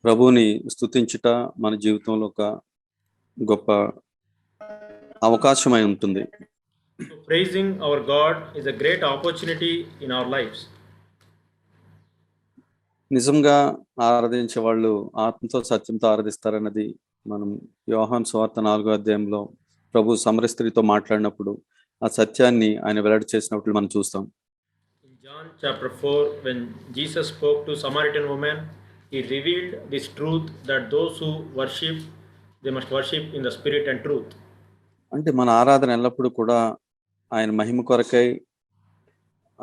ప్రభువుని స్తుతించుట మన జీవితంలో ఒక గొప్ప అవకాశమై ఉంటుంది. So praising our God is a great opportunity in our lives. నిజంగా ఆరాధించే వాళ్ళు ఆత్మతో సత్యంతో ఆరాధిస్తారన్నది మనం యోహాను సువార్త 4వ అధ్యాయంలో ప్రభు సమరయ స్త్రీతో మాట్లాడినప్పుడు ఆ సత్యాన్ని ఆయన వెల్లడి చేసినట్లు మనం చూస్తాం. In John chapter 4, when Jesus spoke to Samaritan woman, he revealed this truth that those who worship, they must worship in the spirit and truth. అంటే మన ఆరాధన ఎల్లప్పుడూ కూడా ఆయన మహిమ కొరకై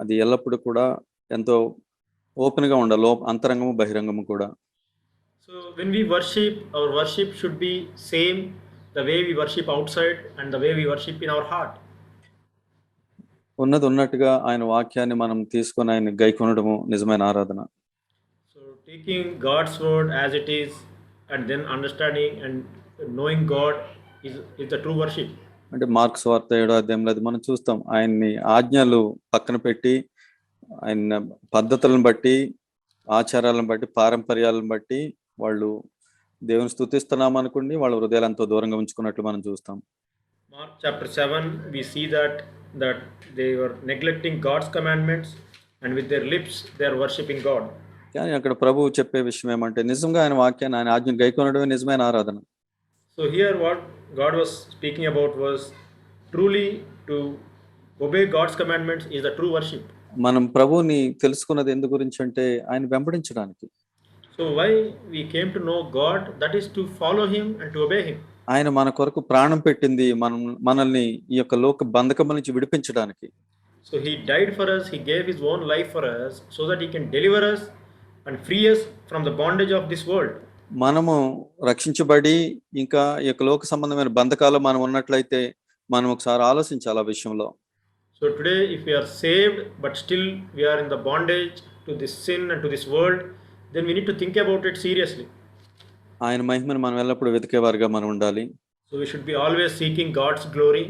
అది ఎల్లప్పుడూ కూడా ఎంతో ఓపెన్గా ఉండాలి, అంతరంగము బహిరంగము కూడా. So when we worship, our worship should be same the way we worship outside and the way we worship in our heart. ఉన్నది ఉన్నట్టుగా ఆయన వాక్యాన్ని మనం తీసుకొని ఆయన గైకొనడము నిజమైన ఆరాధన. So taking God's word as it is and then understanding and knowing God is the true worship. అంటే మార్కు సువార్త 7వ అధ్యాయంలో అది మనం చూస్తాం. ఆయన్ని ఆజ్ఞలు పక్కన పెట్టి ఆయన పద్ధతులను బట్టి ఆచారాలను బట్టి పారంపర్యాలను బట్టి వాళ్ళు దేవుని స్తుతిస్తున్నాం అనుకోండి, వాళ్ళ హృదయాలు ఎంతో దూరంగా ఉంచుకున్నట్లు మనం చూస్తాం. Mark chapter 7 we see that they were neglecting God's commandments and with their lips they are worshipping God. కానీ అక్కడ ప్రభువు చెప్పే విషయం ఏమంటే నిజంగా ఆయన వాక్యాన్ని ఆయన ఆజ్ఞను గైకొనడమే నిజమైన ఆరాధన. So here what God was speaking about was truly to obey God's commandments is the true worship. మనం ప్రభువుని తెలుసుకున్నది ఎందు గురించి అంటే ఆయన వెంబడించడానికి. So why we came to know God, that is to follow him and to obey him. ఆయన మన కొరకు ప్రాణం పెట్టింది మనల్ని ఈ యొక్క లోక బంధకం నుంచి విడిపించడానికి. So he died for us, he gave his own life for us so that he can deliver us and free us from the bondage of this world. మనము రక్షించబడి ఇంకా ఈ యొక్క లోక సంబంధమైన బంధకాలు మనం ఉన్నట్లయితే మనం ఒకసారి ఆలోచించాలి ఆ విషయంలో. So today if we are saved but still we are in the bondage to this sin and to this world, then we need to think about it seriously. ఆయన మహిమను మనం ఎల్లప్పుడూ వెతికేవారుగా మనం ఉండాలి. So we should be always seeking God's glory.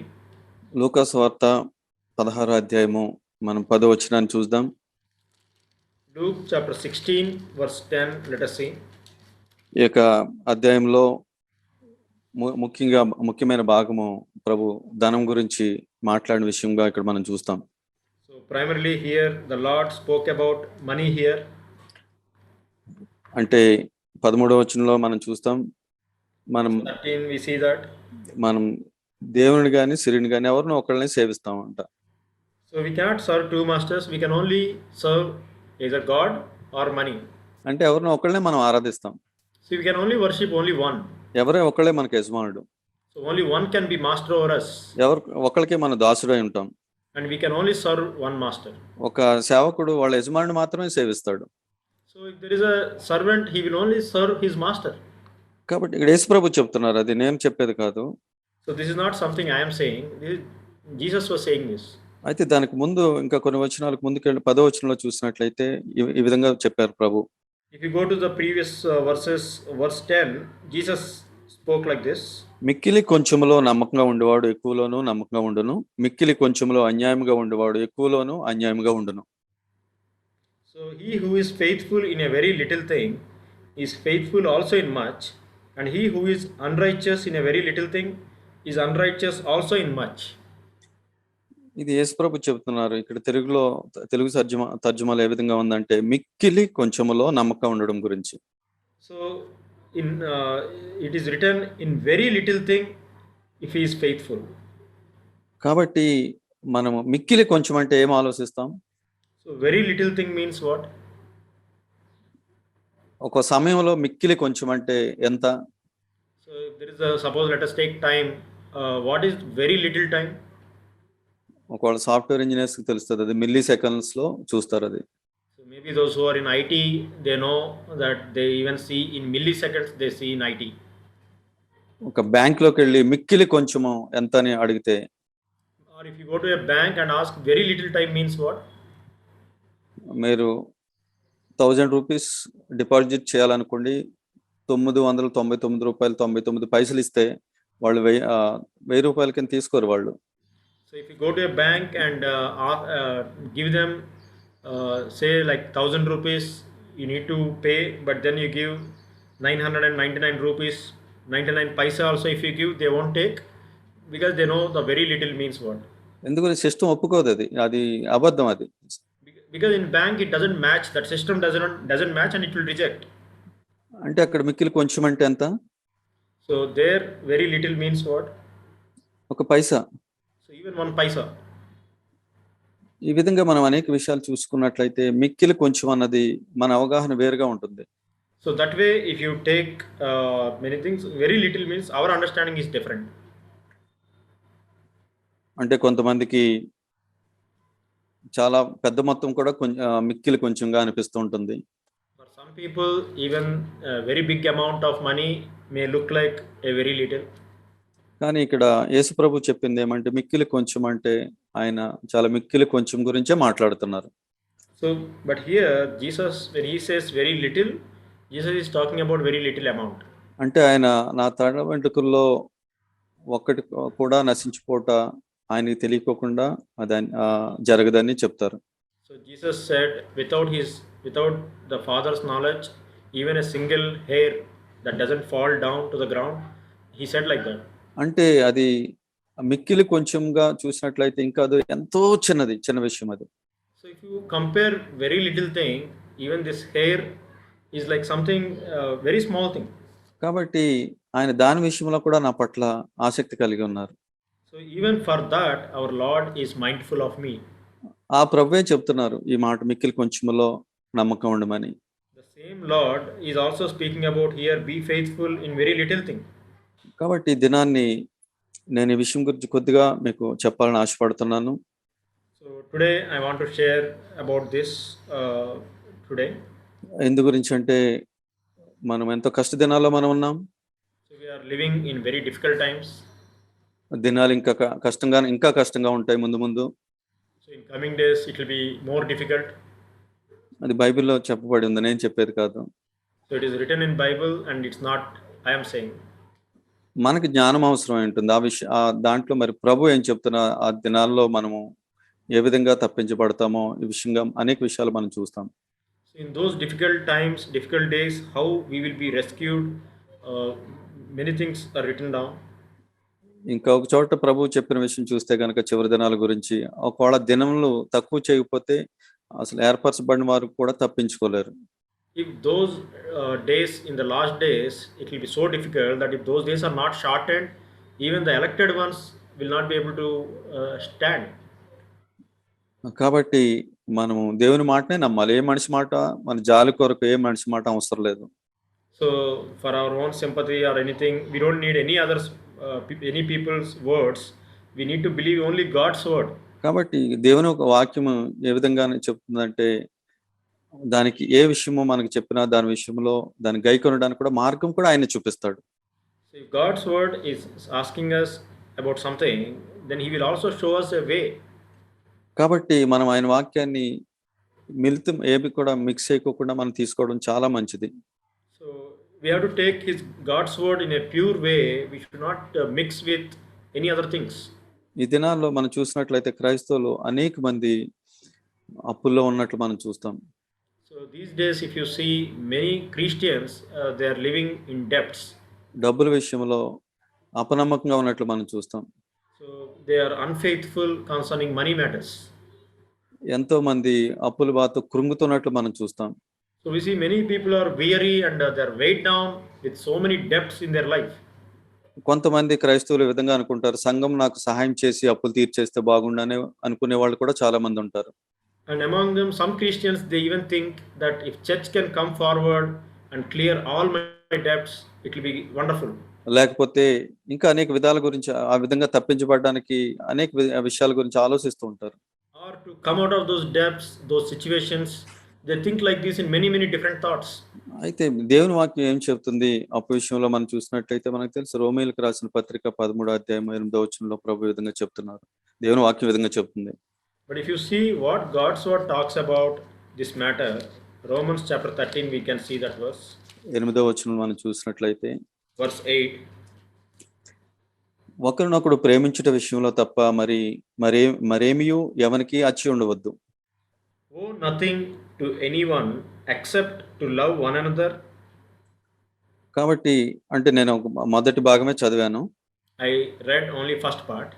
లూకా సువార్త 16వ అధ్యాయము మనం 10వ వచనాన్ని చూద్దాం. Luke chapter 16 verse 10, let us see. ఈ యొక్క అధ్యాయంలో ముఖ్యమైన భాగము ప్రభు ధనం గురించి మాట్లాడిన విషయంగా ఇక్కడ మనం చూస్తాం. So primarily here the Lord spoke about money here. అంటే 13వ వచనంలో మనం చూస్తాం, మనం 13 we see that మనం దేవుని గాని సిరిని గాని ఎవరినో ఒకళ్ళని సేవిస్తామంట. So we cannot serve two masters, we can only serve either God or money. అంటే ఎవరినో ఒకళ్ళనే మనం ఆరాధిస్తాం. So we can only worship only one. ఎవరే ఒకళ్ళే మనకు యజమానుడు. So only one can be master over us. ఒకళ్ళకే మన దాసుడై ఉంటాం. And we can only serve one master. ఒక సేవకుడు వాళ్ళ యజమానుని మాత్రమే సేవిస్తాడు. So if there is a servant, he will only serve his master. కాబట్టి ఇక్కడ యేసు ప్రభు చెప్తున్నారు, అది నేను చెప్పేది కాదు. So this is not something I am saying. Jesus was saying this. అయితే దానికి ముందు ఇంకా కొన్ని వచనాలకు ముందుకెళ్ళి 10వ వచనంలో చూసినట్లయితే ఈ విధంగా చెప్పారు ప్రభు. If you go to the previous verses, verse 10, Jesus spoke like this. మిక్కిలి కొంచెములో నమ్మకంగా ఉండేవాడు ఎక్కువలోనూ నమ్మకంగా ఉండును, మిక్కిలి కొంచెములో అన్యాయంగా ఉండేవాడు ఎక్కువలోనూ అన్యాయంగా ఉండును. So he who is faithful in a very little thing is faithful also in much, and he who is unrighteous in a very little thing is unrighteous also in much. ఇది యేసు ప్రభు చెబుతున్నారు. ఇక్కడ తెలుగు తర్జుమాలో ఏ విధంగా ఉందంటే మిక్కిలి కొంచెములో నమ్మకం ఉండడం గురించి. So in it is written in very little thing if he is faithful. కాబట్టి మనము మిక్కిలి కొంచెం అంటే ఏం ఆలోచిస్తాం? So very little thing means what? ఒక సమయంలో మిక్కిలి కొంచెం అంటే ఎంత? So if there is suppose let us take time, what is very little time? ఒకవేళ సాఫ్ట్వేర్ ఇంజనీర్స్ కి తెలుస్తుంది, అది మిల్లీ సెకండ్స్ లో చూస్తారు అది. So maybe those who are in IT, they know that they even see in milliseconds, they see in IT. ఒక bank లోకి వెళ్ళి మిక్కిలి కొంచెము ఎంత అని అడిగితే, or if you go to a bank and ask very little time means what? మీరు 1000 rupees deposit చేయాలనుకోండి, 999 రూపాయలు 99 పైసలు ఇస్తే వాళ్ళు 1000 రూపాయల కింద తీసుకోరు వాళ్ళు. So if you go to a bank and give them say like 1000 rupees you need to pay, but then you give 999 rupees, 99 paisa also if you give, they won't take, because they know the very little means what. ఎందుకని system ఒప్పుకోదు అది. అది అబద్ధం అది. Because in bank it doesn't match, that system doesn't match and it will reject. అంటే అక్కడ మిక్కిలి కొంచెం అంటే ఎంత? So there very little means what? ఒక పైసా. So even 1 paisa. ఈ విధంగా మనం అనేక విషయాలు చూసుకున్నట్లయితే మిక్కిలి కొంచెం అన్నది మన అవగాహన వేరుగా ఉంటుంది. So that way if you take many things, very little means our understanding is different. అంటే కొంతమందికి చాలా పెద్ద మొత్తం కూడా మిక్కిలి కొంచెంగా అనిపిస్తూ ఉంటుంది. For some people even a very big amount of money may look like a very little. కానీ ఇక్కడ యేసుప్రభు చెప్పింది ఏమంటే మిక్కిలి కొంచెం అంటే ఆయన చాలా మిక్కిలి కొంచెం గురించే మాట్లాడుతున్నారు. So but here Jesus, when he says very little, Jesus is talking about very little amount. అంటే ఆయన నా తల వెంట్రుకల్లో ఒక్కటి కూడా నశించిపోట ఆయనకి తెలియకోకుండా అది జరగదని చెప్తారు. So Jesus said without the Father's knowledge, even a single hair that doesn't fall down to the ground, he said like that. అంటే అది మిక్కిలి కొంచెంగా చూసినట్లయితే ఇంకా అది ఎంతో చిన్న విషయం అది. So if you compare very little thing, even this hair is like something very small thing. కాబట్టి ఆయన దాని విషయంలో కూడా నా పట్ల ఆసక్తి కలిగి ఉన్నారు. So even for that our Lord is mindful of me. ఆ ప్రభువే చెప్తున్నారు ఈ మాట, మిక్కిలి కొంచెంలో నమ్మకం ఉండమని. The same Lord is also speaking about here, be faithful in very little thing. కాబట్టి దినాన్ని నేను ఈ విషయం గురించి కొద్దిగా మీకు చెప్పాలని ఆశపడుతున్నాను. So today I want to share about this today. ఎందు గురించి అంటే మనం ఎంతో కష్ట దినాల్లో మనం ఉన్నాం. So we are living in very difficult times. దినాలు ఇంకా కష్టంగా ఉంటాయి ముందు. So in coming days it will be more difficult. అది బైబిల్లో చెప్పబడి ఉంది, నేను చెప్పేది కాదు. So it is written in Bible and it's not I am saying. మనకి జ్ఞానం అవసరం ఉంటుంది. దాంట్లో మరి ప్రభు ఏం చెప్తున్నా ఆ దినాల్లో మనము ఏ విధంగా తప్పించబడతామో ఈ విషయంగా అనేక విషయాలు మనం చూస్తాం. So in those difficult times, difficult days, how we will be rescued, many things are written down. ఇంకా ఒక చోట ప్రభు చెప్పిన విషయం చూస్తే కనుక చివరి దినాల గురించి, ఒకవేళ దినములు తక్కువ చేయకపోతే అసలు ఏర్పరచబడిన వారు కూడా తప్పించుకోలేరు. If those days in the last days, it will be so difficult that if those days are not shortened, even the elected ones will not be able to stand. కాబట్టి మనము దేవుని మాటనే నమ్మాలి. ఏ మనిషి మాట, మన జాలి కొరకు ఏ మనిషి మాట అవసరం లేదు. So for our own sympathy or anything, we don't need any people's words. We need to believe only God's word. కాబట్టి దేవుని ఒక వాక్యము ఏ విధంగా చెప్తుందంటే దానికి ఏ విషయమో మనకు చెప్పినా దాని విషయంలో దాన్ని గైకొనడానికి కూడా మార్గం కూడా ఆయన చూపిస్తాడు. So if God's word is asking us about something, then he will also show us a way. కాబట్టి మనం ఆయన వాక్యాన్ని మిళితం ఏవి కూడా మిక్స్ చేయకోకుండా మనం తీసుకోవడం చాలా మంచిది. So we have to take God's word in a pure way. We should not mix with any other things. ఈ దినాల్లో మనం చూసినట్లయితే క్రైస్తవులు అనేక మంది అప్పుల్లో ఉన్నట్లు మనం చూస్తాం. So these days if you see many Christians, they are living in debts. డబ్బుల విషయంలో అపనమ్మకంగా ఉన్నట్లు మనం చూస్తాం. So they are unfaithful concerning money matters. ఎంతో మంది అప్పుల బాధతో కృంగుతున్నట్లు మనం చూస్తాం. So we see many people are weary and they are weighed down with so many debts in their life. కొంతమంది క్రైస్తవులు ఈ విధంగా అనుకుంటారు, సంఘం నాకు సహాయం చేసి అప్పులు తీర్చేస్తే బాగుండని అనుకునే వాళ్ళు కూడా చాలా మంది ఉంటారు. And among them some Christians, they even think that if church can come forward and clear all my debts, it will be wonderful. లేకపోతే ఇంకా అనేక విధాల గురించి ఆ విధంగా తప్పించబడడానికి అనేక విషయాల గురించి ఆలోచిస్తూ ఉంటారు. Or to come out of those debts, those situations, they think like this in many different thoughts. అయితే దేవుని వాక్యం ఏం చెప్తుంది అప్పు విషయంలో మనం చూసినట్లయితే మనకు తెలుసు, రోమీయులకు రాసిన పత్రిక 13వ అధ్యాయం 8వ వచనంలో ప్రభు విధంగా చెప్తున్నారు, దేవుని వాక్యం విధంగా చెప్తుంది. But if you see what God's word talks about this matter, Romans chapter 13, we can see that verse. 8వ వచనం మనం చూసినట్లయితే verse 8, ఒకరినొకడు ప్రేమించుట విషయంలో తప్ప మరేమియూ ఎవనికి అచ్చి ఉండవద్దు. owe nothing to anyone except to love one another. కాబట్టి అంటే నేను మొదటి భాగమే చదివాను. I read only first part.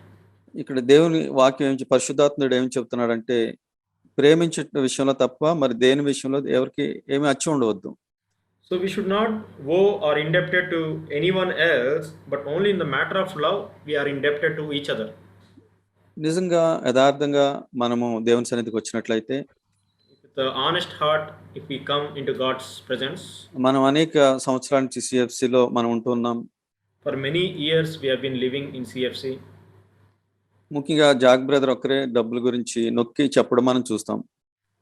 ఇక్కడ దేవుని వాక్యం పరిశుద్ధాత్ముడు ఏం చెప్తున్నాడంటే, ప్రేమించే విషయంలో తప్ప మరి దేని విషయంలో ఎవరికి ఏమి అచ్చి ఉండవద్దు. So we should not owe or indebted to anyone else, but only in the matter of love we are indebted to each other. నిజంగా యథార్థంగా మనము దేవుని సన్నిధికి వచ్చినట్లయితే, With the honest heart, if we come into God's presence, మనం అనేక సంవత్సరాల నుంచి సిఎఫ్సిలో మనం ఉంటున్నాం. for many years we have been living in CFC. ముఖ్యంగా జాక్ బ్రదర్ ఒక్కరే డబ్బుల గురించి నొక్కి చెప్పడం మనం చూస్తాం.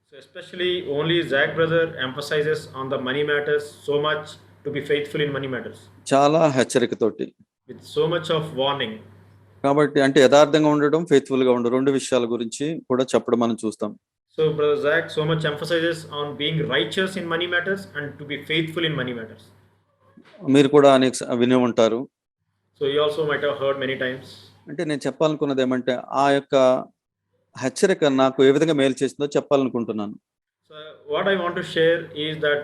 So especially only Zach brother emphasizes on the money matters so much, to be faithful in money matters, చాలా హెచ్చరికతోటి. with so much of warning. కాబట్టి అంటే యథార్థంగా ఉండడం, ఫెయిత్ఫుల్ గా ఉండడం, రెండు విషయాల గురించి కూడా చెప్పడం మనం చూస్తాం. So brother Zach so much emphasizes on being righteous in money matters and to be faithful in money matters. మీరు కూడా అనేక విని ఉంటారు. So you also might have heard many times. అంటే నేను చెప్పాలనుకున్నది ఏమంటే, ఆ యొక్క హెచ్చరిక నాకు ఏ విధంగా మేలు చేసిందో చెప్పాలనుకుంటున్నాను. So what I want to share is that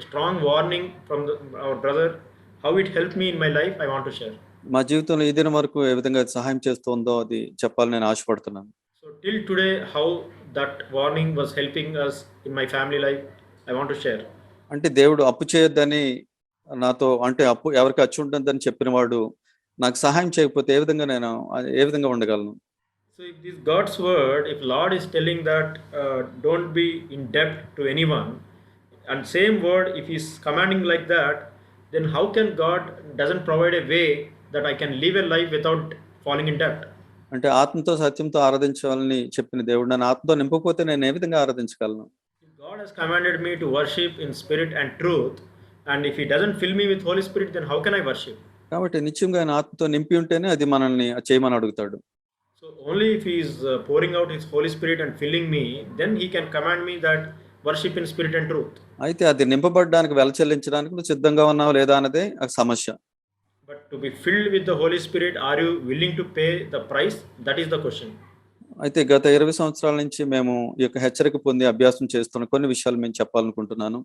strong warning from our brother, how it helped me in my life, I want to share. మా జీవితంలో ఈ దినం వరకు ఏ విధంగా సహాయం చేస్తుందో అది చెప్పాలని నేను ఆశపడుతున్నాను. So till today, how that warning was helping us in my family life, I want to share. అంటే దేవుడు అప్పు చేయొద్దని నాతో, అంటే అప్పు ఎవరికి అచ్చి ఉంటుందని చెప్పిన వాడు నాకు సహాయం చేయకపోతే ఏ విధంగా ఉండగలను? So if this God's word, if Lord is telling that don't be in debt to anyone, and same word if He's commanding like that, then how can God doesn't provide a way that I can live a life without falling in debt? అంటే ఆత్మతో సత్యంతో ఆరాధించాలని చెప్పిన దేవుడు నన్ను ఆత్మతో నింపకపోతే నేను ఏ విధంగా ఆరాధించగలను? If God has commanded me to worship in spirit and truth, and if He doesn't fill me with Holy Spirit, then how can I worship? కాబట్టి నిత్యంగా ఆయన ఆత్మతో నింపి ఉంటేనే అది మనల్ని చేయమని అడుగుతాడు. So only if He is pouring out His Holy Spirit and filling me, then He can command me that worship in spirit and truth. అయితే అది నింపబడడానికి వెల చెల్లించడానికి నువ్వు సిద్ధంగా ఉన్నావు లేదా అన్నదే ఆ సమస్య. But to be filled with the Holy Spirit, are you willing to pay the price? That is the question. అయితే గత 20 సంవత్సరాల నుంచి మేము ఈ యొక్క హెచ్చరిక పొంది అభ్యాసం చేస్తున్న కొన్ని విషయాలు మేము చెప్పాలనుకుంటున్నాను.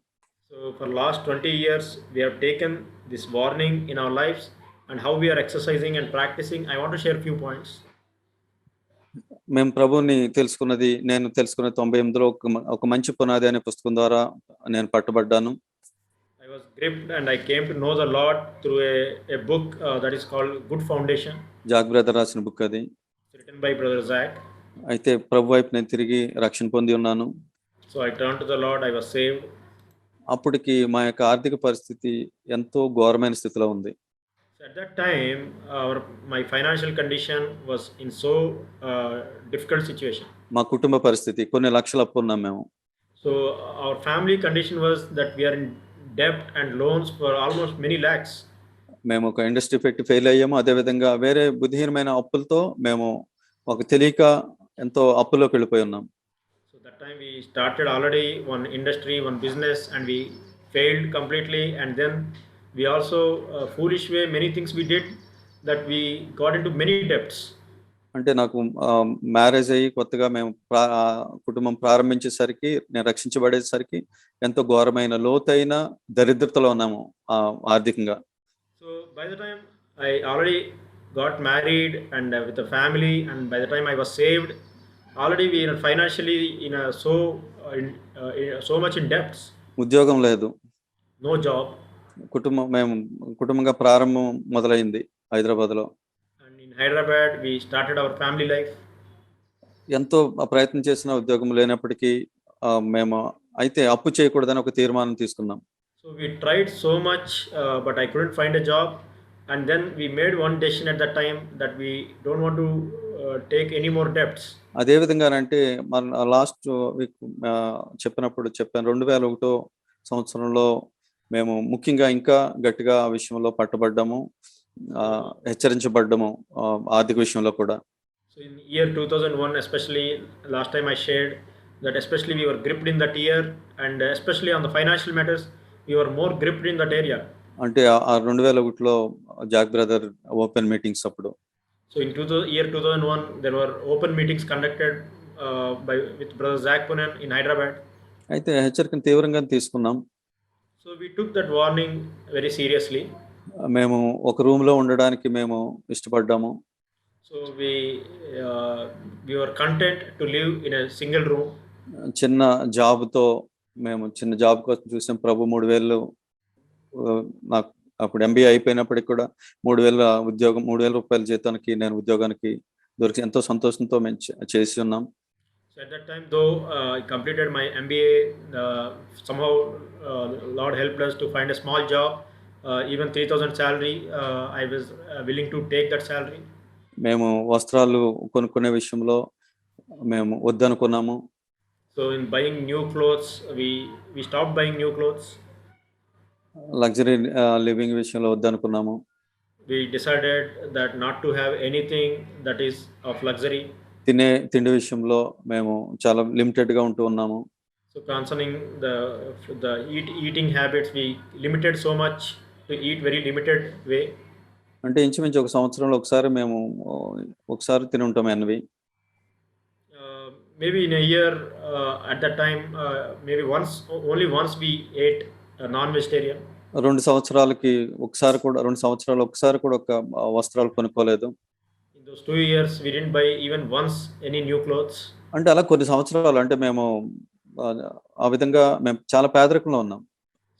So for last 20 years, we have taken this warning in our lives and how we are exercising and practicing. I want to share a few points. మేము ప్రభువుని తెలుసుకున్నది, నేను తెలుసుకున్న 98లో ఒక మంచి పునాది అనే పుస్తకం ద్వారా నేను పట్టబడ్డాను. I was gripped and I came to know the Lord through a book that is called Good Foundation. Jack brother రాసిన బుక్ అది. It's written by brother Zach. అయితే ప్రభు వైపు నేను తిరిగి రక్షణ పొంది ఉన్నాను. So I turned to the Lord. I was saved. అప్పటికి మా యొక్క ఆర్థిక పరిస్థితి ఎంతో ఘోరమైన స్థితిలో ఉంది. So at that time, my financial condition was in so difficult situation. మా కుటుంబ పరిస్థితి కొన్ని లక్షల అప్పు ఉన్నాం మేము. So our family condition was that we are in debt and loans for almost many lakhs. మేము ఒక ఇండస్ట్రీ పెట్టి ఫెయిల్ అయ్యాము. అదేవిధంగా వేరే బుద్ధిహీనమైన అప్పులతో మేము ఒక తెలియక ఎంతో అప్పులోకి వెళ్ళిపోయి ఉన్నాం. So that time we started already one industry, one business, and we failed completely. And then we also foolish way many things we did that we got into many debts. అంటే నాకు మ్యారేజ్ అయ్యి కొత్తగా మేము కుటుంబం ప్రారంభించేసరికి, నేను రక్షించబడేసరికి ఎంతో ఘోరమైన లోతైన దరిద్రతలో ఉన్నాము ఆర్థికంగా. So by the time I already got married and with a family, and by the time I was saved, already we are financially in a so much in debts. ఉద్యోగం లేదు, No job. మేము కుటుంబంగా ప్రారంభం మొదలైంది హైదరాబాద్లో. And in Hyderabad we started our family life. ఎంతో ప్రయత్నం చేసిన ఉద్యోగం లేనప్పటికీ మేము అయితే అప్పు చేయకూడదని ఒక తీర్మానం తీసుకున్నాం. So we tried so much, but I couldn't find a job. And then we made one decision at that time that we don't want to take any more debts. అదే విధంగానంటే మన లాస్ట్ వీక్ చెప్పాను 2001 సంవత్సరంలో మేము ముఖ్యంగా ఇంకా గట్టిగా ఆ విషయంలో పట్టబడ్డాము, హెచ్చరించబడ్డాము ఆర్థిక విషయంలో కూడా. So in year 2001 especially, last time I shared that especially we were gripped in that year, and especially on the financial matters we were more gripped in that area. అంటే ఆ 2001లో జాక్ బ్రదర్ ఓపెన్ మీటింగ్స్ అప్పుడు. So in year 2001 there were open meetings conducted with brother Zach Punan in Hyderabad. అయితే హెచ్చరికను తీవ్రంగానే తీసుకున్నాం. So we took that warning very seriously. మేము ఒక రూమ్‌లో ఉండడానికి మేము ఇష్టపడ్డాము. So uh, we were content to live in a single room. చిన్న జాబ్‌తో మేము చిన్న జాబ్ కోసం చూసాం. ప్రభు 3000 నాకు అప్పుడు ఎంబీఏ అయిపోయినప్పటికి కూడా 3000 ఉద్యోగం, రూ. 3000 జీతానికి నేను ఉద్యోగానికి దొరికి ఎంతో సంతోషంతో మేము చేసి ఉన్నాం. So at that time, though I completed my MBA, somehow Lord helped us to find a small job, even 3,000 salary. I was willing to take that salary. మేము వస్త్రాలు కొనుక్కునే విషయంలో మేము వద్దనుకున్నాము. So in buying new clothes, we stopped buying new clothes. Luxury living విషయంలో వద్దనుకున్నాము. We decided that not to have anything that is of luxury. తిండి విషయంలో మేము చాలా లిమిటెడ్‌గా ఉంటూ ఉన్నాము. So concerning the eating habits, we limited so much to eat very limited way. అంటే ఇంచుమించు ఒక సంవత్సరంలో ఒకసారి మేము ఒకసారి తిని ఉంటాం అన్నవి. Maybe in a year, at that time, maybe only once we ate non-vegetarian. 2 సంవత్సరాలకి ఒకసారి కూడా ఒక వస్త్రాలు కొనుక్కోలేదు. In those 2 years, we didn't buy even once any new clothes. అంటే అలా కొన్ని సంవత్సరాలు అంటే మేము ఆ విధంగా మేము చాలా పేదరికంలో ఉన్నాం.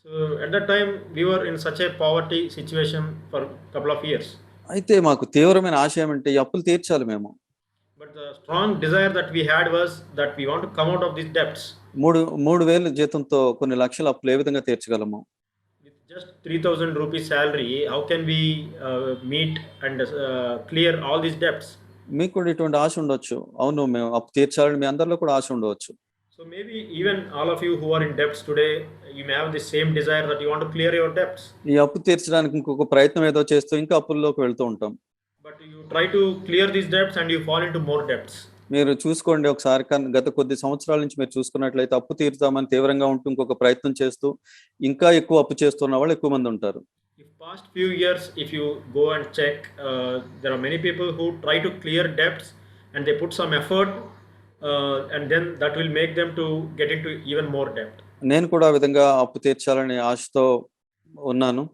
So at that time, we were in such a poverty situation for a couple of years. అయితే మాకు తీవ్రమైన ఆశ ఏమంటే ఈ అప్పులు తీర్చాలి మేము. But the strong desire that we had was that we want to come out of these debts. 3000 జీతంతో కొన్ని లక్షల అప్పులు ఏ విధంగా తీర్చగలము? With just 3,000 rupees salary, how can we meet and clear all these debts? మీకు కూడా ఇటువంటి ఆశ ఉండొచ్చు. అవును, మేము అప్పు తీర్చాలని మీ అందరిలో కూడా ఆశ ఉండవచ్చు. So maybe even all of you who are in debts today, you may have the same desire that you want to clear your debts. ఈ అప్పు తీర్చడానికి ఇంకొక ప్రయత్నం ఏదో చేస్తూ ఇంకా అప్పుల్లోకి వెళ్తూ ఉంటాం. But you try to clear these debts and you fall into more debts. మీరు చూసుకోండి ఒకసారి, గత కొద్ది సంవత్సరాల నుంచి మీరు చూసుకున్నట్లయితే అప్పు తీర్చుదామని తీవ్రంగా ఉంటూ ఇంకొక ప్రయత్నం చేస్తూ ఇంకా ఎక్కువ అప్పు చేస్తున్న వాళ్ళు ఎక్కువ మంది ఉంటారు. If past few years, if you go and check, there are many people who try to clear debts and they put some effort, and then that will make them to get into even more debt. నేను కూడా ఆ విధంగా అప్పు తీర్చాలని ఆశతో ఉన్నాను.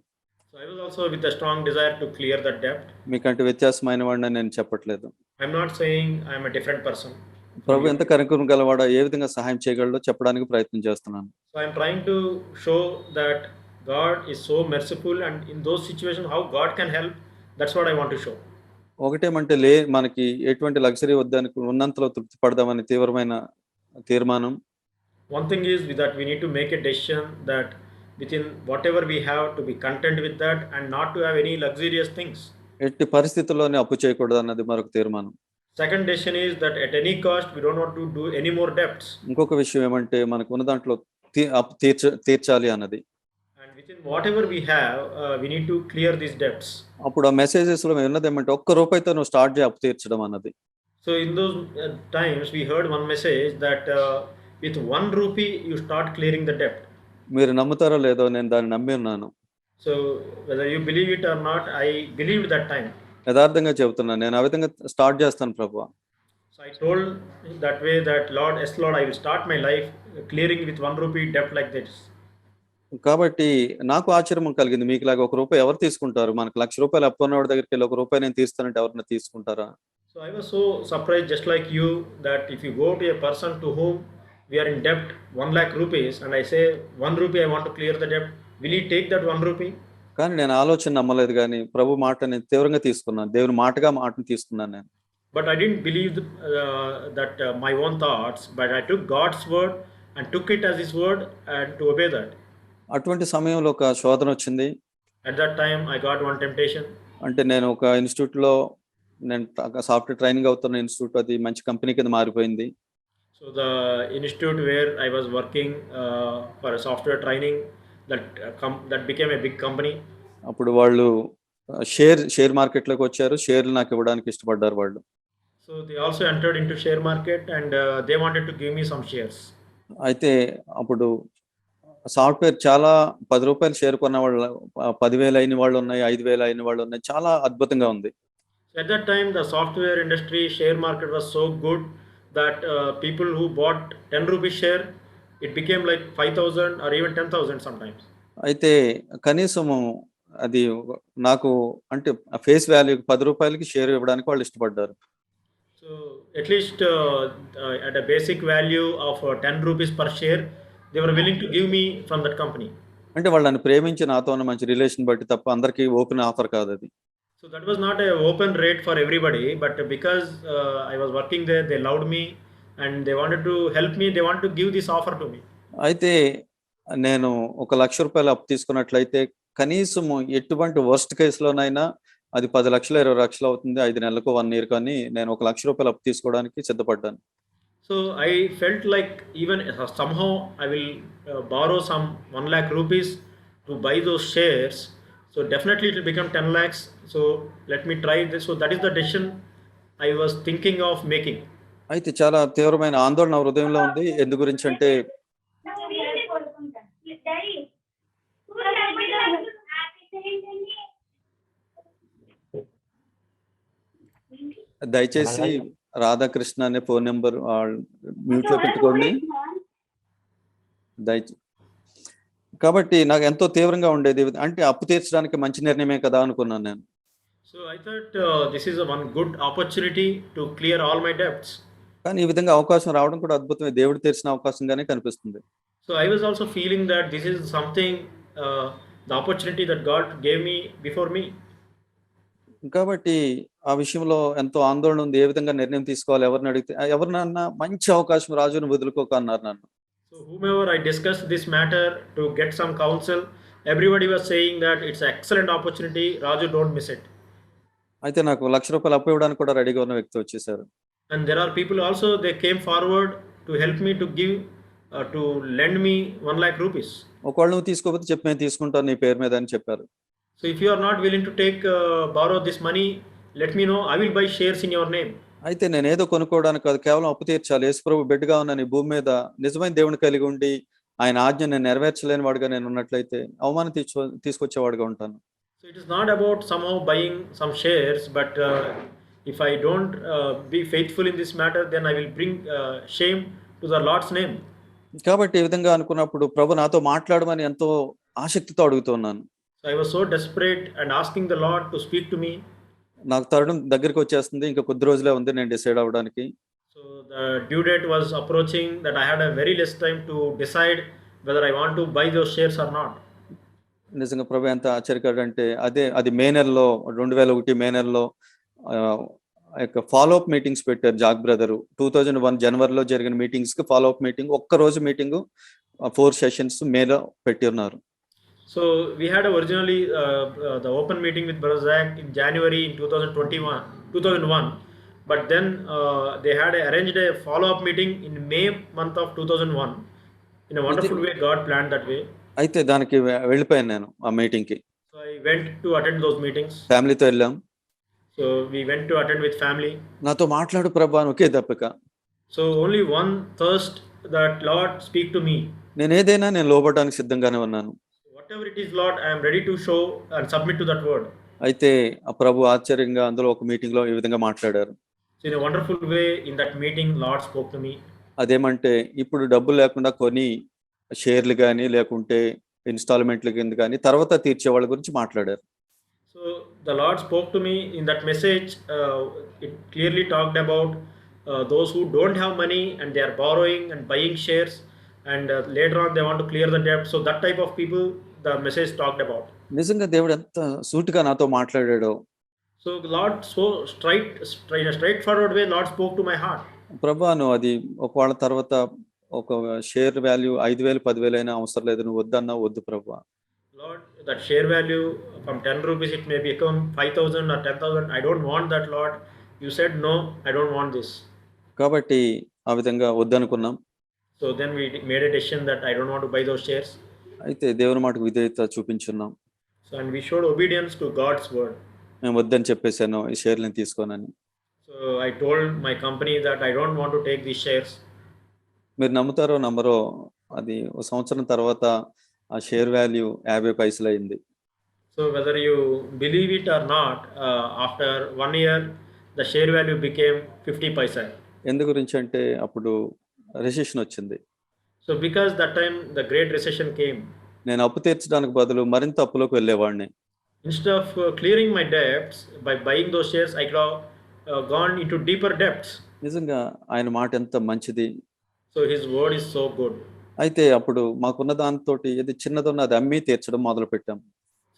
So I was also with a strong desire to clear that debt. మీకంటే వ్యత్యాసమైన వాడిని నేను చెప్పట్లేదు. I'm not saying I'm a different person. ప్రభు ఎంత కనికరం గలవాడో, ఏ విధంగా సహాయం చేయగలడో చెప్పడానికి ప్రయత్నం చేస్తున్నాను. So I'm trying to show that God is so merciful, and in those situations how God can help, that's what I want to show. ఒకటేమంటే మనకి ఎటువంటి luxury వద్దనుకు ఉన్నంతలో తృప్తి పడదామని తీవ్రమైన తీర్మానం. One thing is that we need to make a decision that within whatever we have to be content with that and not to have any luxurious things. ఎట్టి పరిస్థితుల్లోనే అప్పు చేయకూడదు అన్నది మరొక తీర్మానం. Second decision is that at any cost we don't want to do any more debts. ఇంకొక విషయం ఏమంటే మనకు ఉన్న దాంట్లో అప్పు తీర్చాలి అన్నది. And within whatever we have, we need to clear these debts. అప్పుడు ఆ మెసేజెస్ లో ఉన్నది ఏమంటే ₹1 నువ్వు స్టార్ట్ చేయి అప్పు తీర్చడం అన్నది. So in those times we heard one message that with 1 rupee you start clearing the debt. మీరు నమ్ముతారో లేదో, నేను దాన్ని నమ్మి ఉన్నాను. So whether you believe it or not, I believed that time. యథార్థంగా చెబుతున్నాను, నేను ఆ విధంగా స్టార్ట్ చేస్తాను ప్రభువా. So I told that way that Lord, yes Lord, I will start my life clearing with 1 rupee debt like this. కాబట్టి నాకు ఆశ్చర్యం కలిగింది, మీకులాగా ₹1 ఎవరు తీసుకుంటారు? మనకు ₹1,00,000 అప్పు ఉన్నవాడి దగ్గరికి వెళ్ళి ₹1 నేను తీస్తానంటే ఎవరైనా తీసుకుంటారా? So I was so surprised, just like you, that if you go to a person to whom we are in debt 1 lakh rupees and I say 1 rupee I want to clear the debt, will he take that 1 rupee? కానీ నేను ఆలోచన నమ్మలేదు, కానీ ప్రభు మాటని తీవ్రంగా తీసుకున్నాను. దేవుని మాటని తీసుకున్నాను నేను. But I didn't believe that my own thoughts, but I took God's word and took it as his word and to obey that. అటువంటి సమయంలో ఒక శోధన వచ్చింది. At that time I got one temptation. అంటే నేను ఒక ఇన్స్టిట్యూట్లో, నేను సాఫ్ట్వేర్ ట్రైనింగ్ అవుతున్న ఇన్స్టిట్యూట్, అది మంచి కంపెనీ కింద మారిపోయింది. So the institute where I was working for a software training, that became a big company. అప్పుడు వాళ్ళు షేర్ మార్కెట్లోకి వచ్చారు. షేర్లు నాకు ఇవ్వడానికి ఇష్టపడ్డారు వాళ్ళు. So they also entered into share market and they wanted to give me some shares. అయితే అప్పుడు సాఫ్ట్వేర్ చాలా ₹10 షేర్ కొన్న వాళ్ళు 10,000 అయిన వాళ్ళు ఉన్నాయి, 5,000 అయిన వాళ్ళు ఉన్నాయి. చాలా అద్భుతంగా ఉంది. At that time the software industry share market was so good that people who bought 10 rupee share, it became like 5,000 or even 10,000 sometimes. అయితే కనీసము అది నాకు అంటే ఫేస్ వాల్యూ ₹10కి షేర్ ఇవ్వడానికి వాళ్ళు ఇష్టపడ్డారు. So at least at a basic value of 10 rupees per share, they were willing to give me from that company. అంటే వాళ్ళు నన్ను ప్రేమించి నాతో ఉన్న మంచి రిలేషన్ బట్టి తప్ప అందరికీ ఓపెన్ ఆఫర్ కాదది. So that was not a open rate for everybody, but because I was working there, they loved me and they wanted to help me. They wanted to give this offer to me. అయితే నేను ఒక ₹1,00,000 అప్పు తీసుకున్నట్లయితే కనీసము ఎటువంటి worst కేస్‌లోనైనా అది 10,00,000, 20,00,000 అవుతుంది. 5 నెలలకు, 1 ఇయర్ కానీ నేను ఒక ₹1,00,000 అప్పు తీసుకోవడానికి సిద్ధపడ్డాను. So I felt like even somehow I will borrow some 1 lakh rupees to buy those shares. So definitely it will become 10 lakhs. So let me try this. So that is the decision I was thinking of making. అయితే చాలా తీవ్రమైన ఆందోళన హృదయంలో ఉంది. ఎందు గురించంటే దయచేసి రాధాకృష్ణ అనే phone number మ్యూట్లో పెట్టుకోండి. కాబట్టి నాకు ఎంతో తీవ్రంగా ఉండేది. అంటే అప్పు తీర్చడానికి మంచి నిర్ణయమే కదా అనుకున్నాను నేను. So I thought this is one good opportunity to clear all my debts. కానీ ఈ విధంగా అవకాశం రావడం కూడా అద్భుతమే. దేవుడు తెరిచిన అవకాశంగానే కనిపిస్తుంది. So I was also feeling that this is something, the opportunity that God gave me before me. కాబట్టి ఆ విషయంలో ఎంతో ఆందోళన ఉంది. ఏ విధంగా నిర్ణయం తీసుకోవాలి, ఎవరిని అడిగితే ఎవరినన్నా మంచి అవకాశం రాజుని వదులుకోక అన్నారు నన్ను. So whomever I discussed this matter to get some counsel, everybody was saying that it's an excellent opportunity. Raju, don't miss it. అయితే నాకు ₹1,00,000 అప్పు ఇవ్వడానికి కూడా రెడీగా ఉన్న వ్యక్తి వచ్చేసారు. And there are people also, they came forward to help me to give, to lend me 1 lakh rupees. ఒకవేళ నువ్వు తీసుకోకపోతే చెప్పి నేను తీసుకుంటాను నీ పేరు మీద అని చెప్పారు. So if you are not willing to take, borrow this money, let me know. I will buy shares in your name. అయితే నేను ఏదో కొనుక్కోవడానికి కాదు, కేవలం అప్పు తీర్చాలి. యేసుప్రభు బిడ్డగా ఉన్న ఈ భూమి మీద నిజమైన దేవుని కలిగి ఉండి ఆయన ఆజ్ఞ నేను నెరవేర్చలేని వాడుగా నేను ఉన్నట్లయితే అవమానం తీసుకొచ్చేవాడుగా ఉంటాను. So it is not about somehow buying some shares, but if I don't be faithful in this matter, then I will bring shame to the Lord's name. కాబట్టి ఈ విధంగా అనుకున్నప్పుడు ప్రభు నాతో మాట్లాడమని ఎంతో ఆసక్తితో అడుగుతున్నాను. So I was so desperate and asking the Lord to speak to me. నాకు తరుణం దగ్గరికి వచ్చేస్తుంది. ఇంకా కొద్ది రోజులే ఉంది నేను డిసైడ్ అవ్వడానికి. So the due date was approaching, that I had a very less time to decide whether I want to buy those shares or not. నిజంగా ప్రభు ఎంత ఆశ్చర్యకరంటే అది మే నెలలో 2001 మే నెలలో ఫాలో అప్ మీటింగ్స్ పెట్టారు జాక్ బ్రదరు. 2001 జనవరిలో జరిగిన మీటింగ్స్ కి ఫాలో అప్ మీటింగ్, ఒక్క రోజు మీటింగ్ 4 సెషన్స్ మేలో పెట్టి ఉన్నారు. So we had originally the open meeting with Brother Zach in January in 2001, but then they had arranged a follow up meeting in May month of 2001. In a wonderful way, God planned that way. అయితే దానికి వెళ్ళిపోయాను నేను ఆ meeting కి. So I went to attend those meetings. ఫ్యామిలీతో వెళ్ళాం. So we went to attend with family. నాతో మాట్లాడు ప్రభు అని ఒకే దప్పిక. So only one thirst, that Lord speak to me. నేను ఏదైనా నేను లోబడడానికి సిద్ధంగానే ఉన్నాను. Whatever it is, Lord, I am ready to show and submit to that word. అయితే ఆ ప్రభు ఆశ్చర్యంగా అందులో ఒక మీటింగ్ లో ఈ విధంగా మాట్లాడారు. So in a wonderful way, in that meeting, Lord spoke to me. అదేమంటే ఇప్పుడు డబ్బులు లేకుండా కొని షేర్లు కానీ లేకుంటే ఇన్స్టాల్మెంట్ల కింద కానీ తర్వాత తీర్చే వాళ్ళ గురించి మాట్లాడారు. So the Lord spoke to me in that message. It clearly talked about those who don't have money and they are borrowing and buying shares, and later on they want to clear the debt. So that type of people the message talked about. నిజంగా దేవుడు ఎంత సూటిగా నాతో మాట్లాడాడో. So Lord, so straightforward way, Lord spoke to my heart. ప్రభువాను అది ఒకవేళ తర్వాత ఒక share value 5,000 10,000 అయినా అవసరం లేదు, నువ్వు వద్దన్నా వద్దు ప్రభువా. Lord, that share value from 10 rupees it may become 5,000 or 10,000. I don't want that, Lord. You said no, I don't want this. కాబట్టి ఆ విధంగా వద్దనుకున్నాం. So then we made a decision that I don't want to buy those shares. అయితే దేవుని మాటకు విధేయత చూపించున్నాం. So and we showed obedience to God's word. నేను వద్దని చెప్పేశాను ఈ షేర్లను తీసుకోనని. So I told my company that I don't want to take these shares. మీరు నమ్ముతారో నమ్మరో, అది ఒక సంవత్సరం తర్వాత ఆ షేర్ వాల్యూ 50 పైసలు అయింది. So whether you believe it or not, after 1 year the share value became 50 paisa. ఎందు గురించి అంటే అప్పుడు రెసిషన్ వచ్చింది. So because that time the great recession came, నేను అప్పు తీర్చడానికి బదులు మరింత అప్పులోకి వెళ్ళేవాడిని. instead of clearing my debts by buying those shares, I could have gone into deeper debts. నిజంగా ఆయన మాట ఎంత మంచిది. So his word is so good. అయితే అప్పుడు మాకున్న దానితోటి ఏది చిన్నదున్న అది అమ్మి తీర్చడం మొదలుపెట్టాం.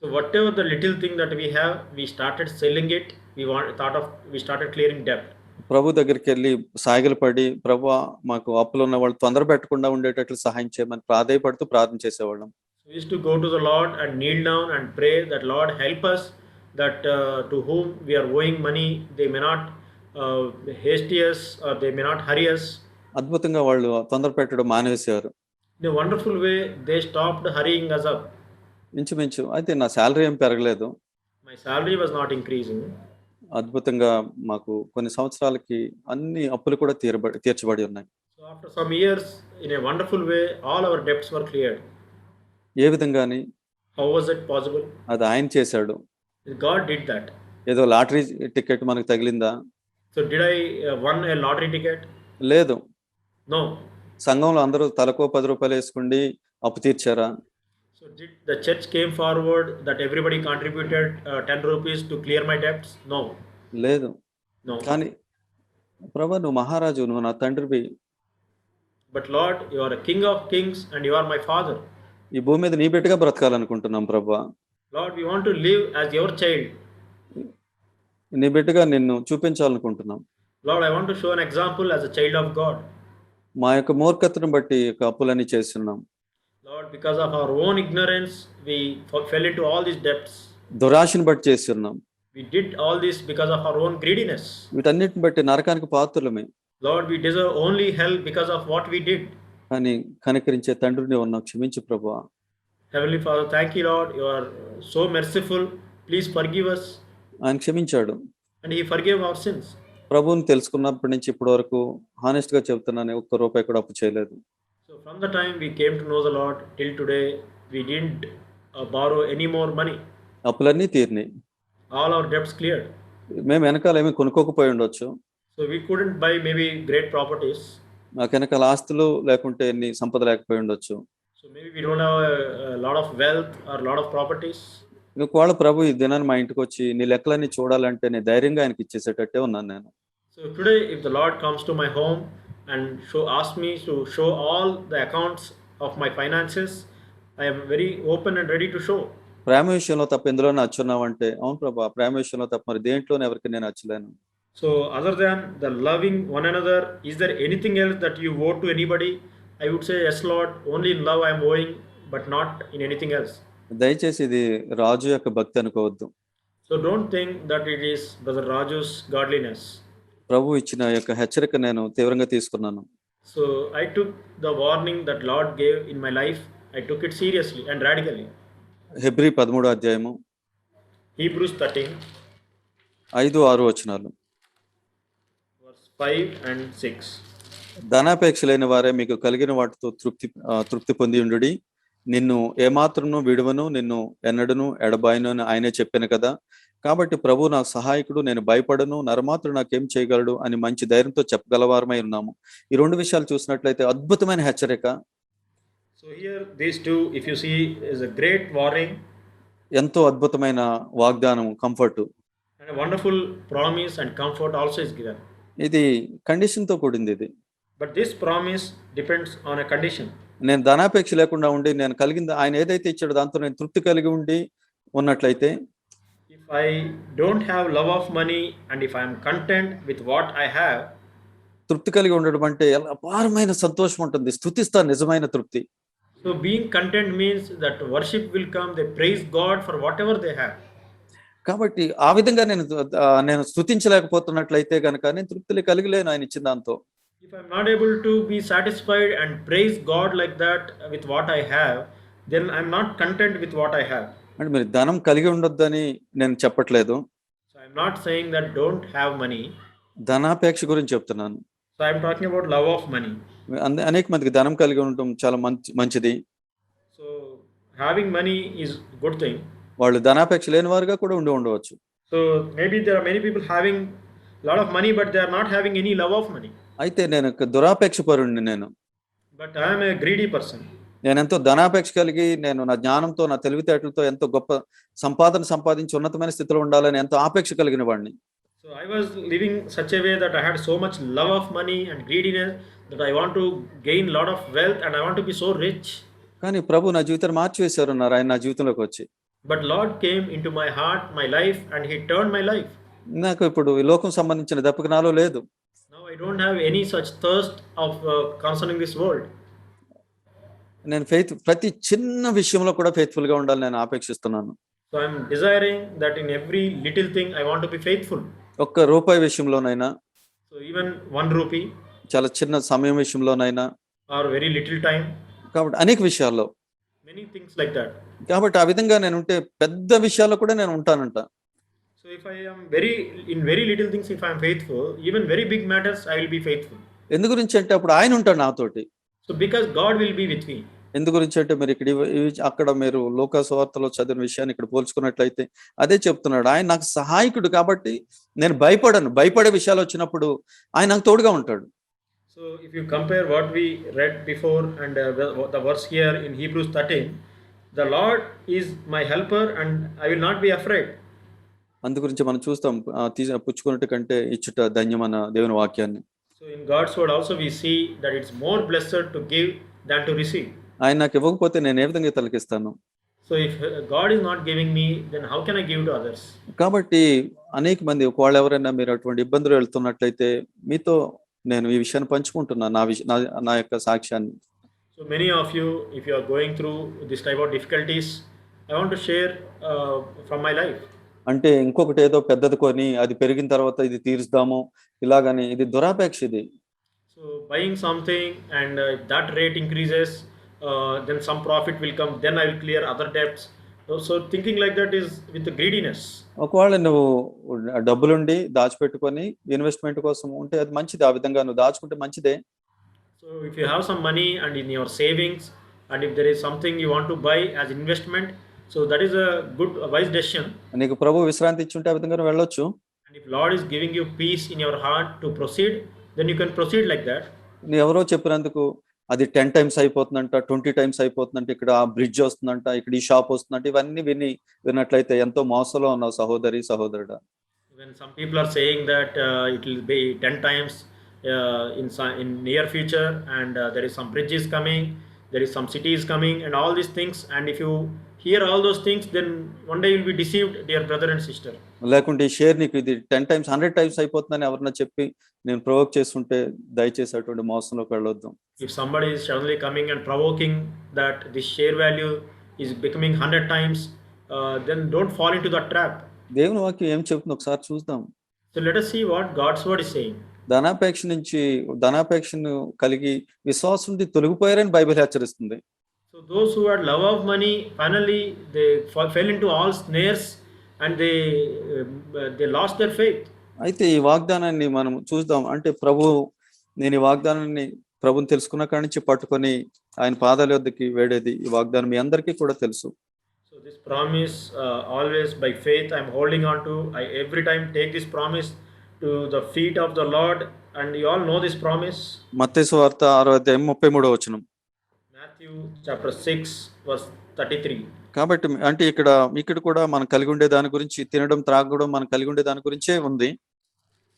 So whatever the little thing that we have, we started selling it. We started clearing debt. ప్రభు దగ్గరికెళ్ళి సాగిలపడి, ప్రభువా మాకు అప్పులున్న వాళ్ళు తొందర పెట్టకుండా ఉండేటట్లు సహాయం చేయమని ప్రాధేయపడుతూ ప్రార్థన చేసేవాళ్ళం. So we used to go to the Lord and kneel down and pray that Lord help us, that to whom we are owing money, they may not hasty us or they may not hurry us. అద్భుతంగా వాళ్ళు తొందర పెట్టడం మానేసేవారు. In a wonderful way, they stopped hurrying us up. ఇంచుమించు అయితే నా salary ఏం పెరగలేదు. My salary was not increasing. అద్భుతంగా మాకు కొన్ని సంవత్సరాలకి అన్ని అప్పులు కూడా తీర్చబడి ఉన్నాయి. So after some years, in a wonderful way, all our debts were cleared. A విధంగాని? How was it possible? అది ఆయన చేశాడు. God did that. ఏదో లాటరీ టికెట్ మనకు తగిలిందా? So did I won a lottery ticket? లేదు. No. సంఘంలో అందరూ తలకో 10 రూపాయలు వేసుకుండి అప్పు తీర్చారా? So did the church came forward that everybody contributed 10 rupees to clear my debts? No. లేదు. No. కానీ ప్రభువా నువ్వు మహారాజు, నువ్వు నా తండ్రివి. But Lord, you are a king of kings and you are my father. ఈ భూమి మీద నీ బిడ్డగా బ్రతకాలనుకుంటున్నాం ప్రభువా. Lord, we want to live as your child. నీ బిడ్డగా నిన్ను చూపించాలనుకుంటున్నాం. Lord, I want to show an example as a child of God. మా యొక్క మూర్ఖతను బట్టి అప్పులన్నీ చేస్తున్నాం. Lord, because of our own ignorance, we fell into all these debts. దురాశను బట్టి చేస్తున్నాం. We did all this because of our own greediness. వీటన్నిటిని బట్టి నరకానికి పాత్రులమే. Lord, we deserve only hell because of what we did. కానీ కనికరించే తండ్రిని ఉన్నావు, క్షమించు ప్రభువా. Heavenly Father, thank you, Lord. You are so merciful. Please forgive us. ఆయన క్షమించాడు. And he forgave our sins. ప్రభువుని తెలుసుకున్నప్పటి నుంచి ఇప్పటి వరకు హానెస్ట్ గా చెప్తున్నాను, ఒక్క రూపాయి కూడా అప్పు చేయలేదు. So from the time we came to know the Lord till today, we didn't borrow any more money. అప్పులన్నీ తీరినాయి. All our debts cleared. మేము వెనకాల ఏమీ కొనుక్కోకపోయి ఉండొచ్చు. So we couldn't buy maybe great properties. మాకు వెనకాల ఆస్తులు లేకుంటే ఎన్ని సంపద లేకపోయి ఉండొచ్చు. So maybe we don't have a lot of wealth or a lot of properties. ఒకవేళ ప్రభు ఈ దినాన్ని మా ఇంటికి వచ్చి నీ లెక్కలన్నీ చూడాలంటే నేను ధైర్యంగా ఆయనకి ఇచ్చేసేటట్టే ఉన్నాను నేను. So today, if the Lord comes to my home and asks me to show all the accounts of my finances, I am very open and ready to show. ప్రేమ విషయంలో తప్ప ఎందులో నచ్చున్నావంటే, అవును ప్రభా ప్రేమ విషయంలో తప్ప మరి దేంట్లోనే ఎవరికి నేను నచ్చలేను. So other than the loving one another, is there anything else that you owe to anybody? I would say yes, Lord. Only in love I am owing, but not in anything else. దయచేసి ఇది రాజు యొక్క భక్తి అనుకోవద్దు. So don't think that it is Brother Raju's godliness. ప్రభు ఇచ్చిన యొక్క హెచ్చరిక నేను తీవ్రంగా తీసుకున్నాను. So I took the warning that Lord gave in my life. I took it seriously and radically. Hebrews 13వ అధ్యాయము Hebrews 13, 5-6 వచనాలు. verse 5 and 6. ధనాపేక్ష లేని వారే మీకు కలిగిన వాటితో తృప్తి పొంది ఉండుడి. నిన్ను ఏమాత్రమును విడువను, నిన్ను ఎన్నడను ఎడబాయను అని ఆయనే చెప్పాను కదా. కాబట్టి ప్రభు నాకు సహాయకుడు, నేను భయపడను, నరమాత్రుడు నాకేం చేయగలడు అని మంచి ధైర్యంతో చెప్పగలవారమై ఉన్నాము. ఈ రెండు విషయాలు చూసినట్లయితే అద్భుతమైన హెచ్చరిక. So here these two, if you see, is a great warning ఎంతో అద్భుతమైన వాగ్దానం, comfort. and a wonderful promise and comfort also is given. ఇది కండిషన్ తో కూడింది ఇది. But this promise depends on a condition. నేను ధనాపేక్ష లేకుండా ఉండి నేను కలిగింది ఆయన ఏదైతే ఇచ్చాడో దాంతో నేను తృప్తి కలిగి ఉండి ఉన్నట్లయితే, If I don't have love of money and if I am content with what I have, తృప్తి కలిగి ఉండడం అంటే అపారమైన సంతోషం ఉంటుంది. స్తుతిస్తా, నిజమైన తృప్తి. so being content means that worship will come. They praise God for whatever they have. కాబట్టి ఆ విధంగా నేను స్తుతించలేకపోతున్నట్లయితే కనుక నేను తృప్తి కలిగి లేను ఆయన ఇచ్చిన దాంతో. If I'm not able to be satisfied and praise God like that with what I have, then I'm not content with what I have. అంటే మీరు ధనం కలిగి ఉండొద్దని నేను చెప్పట్లేదు. So I'm not saying that don't have money. ధనాపేక్ష గురించి చెప్తున్నాను. So I'm talking about love of money. అనేక మందికి ధనం కలిగి ఉండటం చాలా మంచిది. So having money is a good thing. వాళ్ళు ధనాపేక్ష లేని వారుగా కూడా ఉండవచ్చు. So maybe there are many people having a lot of money but they are not having any love of money. అయితే నేను దురాపేక్ష పరుణ్ణి. నేను but I am a greedy person. నేను ఎంతో ధనాపేక్ష కలిగి నేను నా జ్ఞానంతో నా తెలివితేటలతో ఎంతో గొప్ప సంపాదన సంపాదించి ఉన్నతమైన స్థితిలో ఉండాలని ఎంతో ఆపేక్ష కలిగిన వాడిని. So I was living such a way that I had so much love of money and greediness that I want to gain lot of wealth and I want to be so rich. కానీ ప్రభు నా జీవితాన్ని మార్చివేశారన్నారు ఆయన నా జీవితంలోకి వచ్చి. But Lord came into my heart, my life, and He turned my life. నాకు ఇప్పుడు ఈ లోకం సంబంధించిన దెబ్బకి నాలో లేదు. Now I don't have any such thirst of concerning this world. నేను ప్రతి చిన్న విషయంలో కూడా ఫెయిత్ఫుల్ గా ఉండాలని నేను ఆపేక్షిస్తున్నాను. So I'm desiring that in every little thing I want to be faithful. ఒక్క రూపాయి విషయంలోనైనా, So even 1 rupee చాలా చిన్న సమయం విషయంలోనైనా, or very little time, కాబట్టి అనేక విషయాల్లో, many things like that. కాబట్టి ఆ విధంగా నేను ఉంటే పెద్ద విషయాల్లో కూడా నేను ఉంటానంట. So if I am in very little things, if I am faithful, even very big matters, I will be faithful. ఎందు గురించి అంటే అప్పుడు ఆయన ఉంటాడు నాతోటి. So because God will be with me. ఎందు గురించి అంటే మీరు ఇక్కడ అక్కడ మీరు లోకా సువార్తలో చదివిన విషయాన్ని ఇక్కడ పోల్చుకున్నట్లయితే అదే చెప్తున్నాడు. ఆయన నాకు సహాయకుడు కాబట్టి నేను భయపడే విషయాలు వచ్చినప్పుడు ఆయన నాకు తోడుగా ఉంటాడు. So if you compare what we read before and the verse here in Hebrews 13, the Lord is my helper and I will not be afraid. అందు గురించి మనం చూస్తాం, పుచ్చుకున్నట్టు కంటే ఇచ్చుట ధన్యమన్న దేవుని వాక్యాన్ని. So in God's word also we see that it's more blessed to give than to receive. ఆయన నాకు ఇవ్వకపోతే నేను ఏ విధంగా తలకిస్తాను? So if God is not giving me, then how can I give to others? కాబట్టి అనేక మంది ఒకవేళ ఎవరైనా మీరు అటువంటి ఇబ్బందులు వెళ్తున్నట్లయితే మీతో నేను ఈ విషయాన్ని పంచుకుంటున్నాను, నా యొక్క సాక్ష్యాన్ని. So many of you, if you are going through this type of difficulties, I want to share from my life. అంటే ఇంకొకటి ఏదో పెద్దది కొని అది పెరిగిన తర్వాత ఇది తీరుస్తాము ఇలాగని, ఇది దురాపేక్ష ఇది. So buying something and if that rate increases, then some profit will come, then I will clear other debts. So thinking like that is with the greediness. ఒకవేళ నువ్వు డబ్బులుండి దాచిపెట్టుకొని ఇన్వెస్ట్మెంట్ కోసం ఉంటే అది మంచిది, ఆ విధంగా నువ్వు దాచుకుంటే మంచిదే. So if you have some money and in your savings and if there is something you want to buy as investment, so that is a good wise decision. నీకు ప్రభు విశ్రాంతి ఇచ్చుంటే ఆ విధంగా వెళ్ళొచ్చు. And if Lord is giving you peace in your heart to proceed, then you can proceed like that. నీ ఎవరో చెప్పినందుకు అది 10 times అయిపోతుందంట, 20 times అయిపోతుందంట, ఇక్కడ ఆ బ్రిడ్జ్ వస్తుందంట, ఇక్కడ ఈ షాప్ వస్తుందంట, ఇవన్నీ విన్నట్లయితే ఎంతో మోసంలో ఉన్నావు సహోదరి సహోదరుడా. When some people are saying that it will be 10 times in near future and there is some bridges coming, there is some cities coming and all these things, and if you hear all those things, then one day you will be deceived, dear brother and sister. లేకుంటే ఈ share నీకు ఇది 10 times 100 times అయిపోతుందని ఎవరన్నా చెప్పి నేను provoke చేస్తుంటే దయచేసి అటువంటి మోసంలోకి వెళ్ళొద్దు. If somebody is suddenly coming and provoking that this share value is becoming 100 times, then don't fall into that trap. దేవుని వాక్యం ఏం చెప్తుందో ఒకసారి చూద్దాం. So let us see what God's word is saying. ధనాపేక్షను కలిగి విశ్వాసం నుండి తొలగిపోయారని Bible హెచ్చరిస్తుంది. So those who had love of money, finally they fell into all snares and they lost their faith. అయితే ఈ వాగ్దానాన్ని మనం చూద్దాం. అంటే నేను ఈ వాగ్దానాన్ని ప్రభుని తెలుసుకున్న కాడి నుంచి పట్టుకొని ఆయన పాదాల వద్దకి వేడేది ఈ వాగ్దానం మీ అందరికీ కూడా తెలుసు. So this promise, always by faith I'm holding on to. I every time take this promise to the feet of the Lord, and you all know this promise. మత్తయి సువార్త 6:33 Matthew chapter 6 verse 33. కాబట్టి అంటే ఇక్కడ కూడా మనం కలిగి ఉండే దాని గురించి, తినడం త్రాగడం మనం కలిగి ఉండే దాని గురించే ఉంది.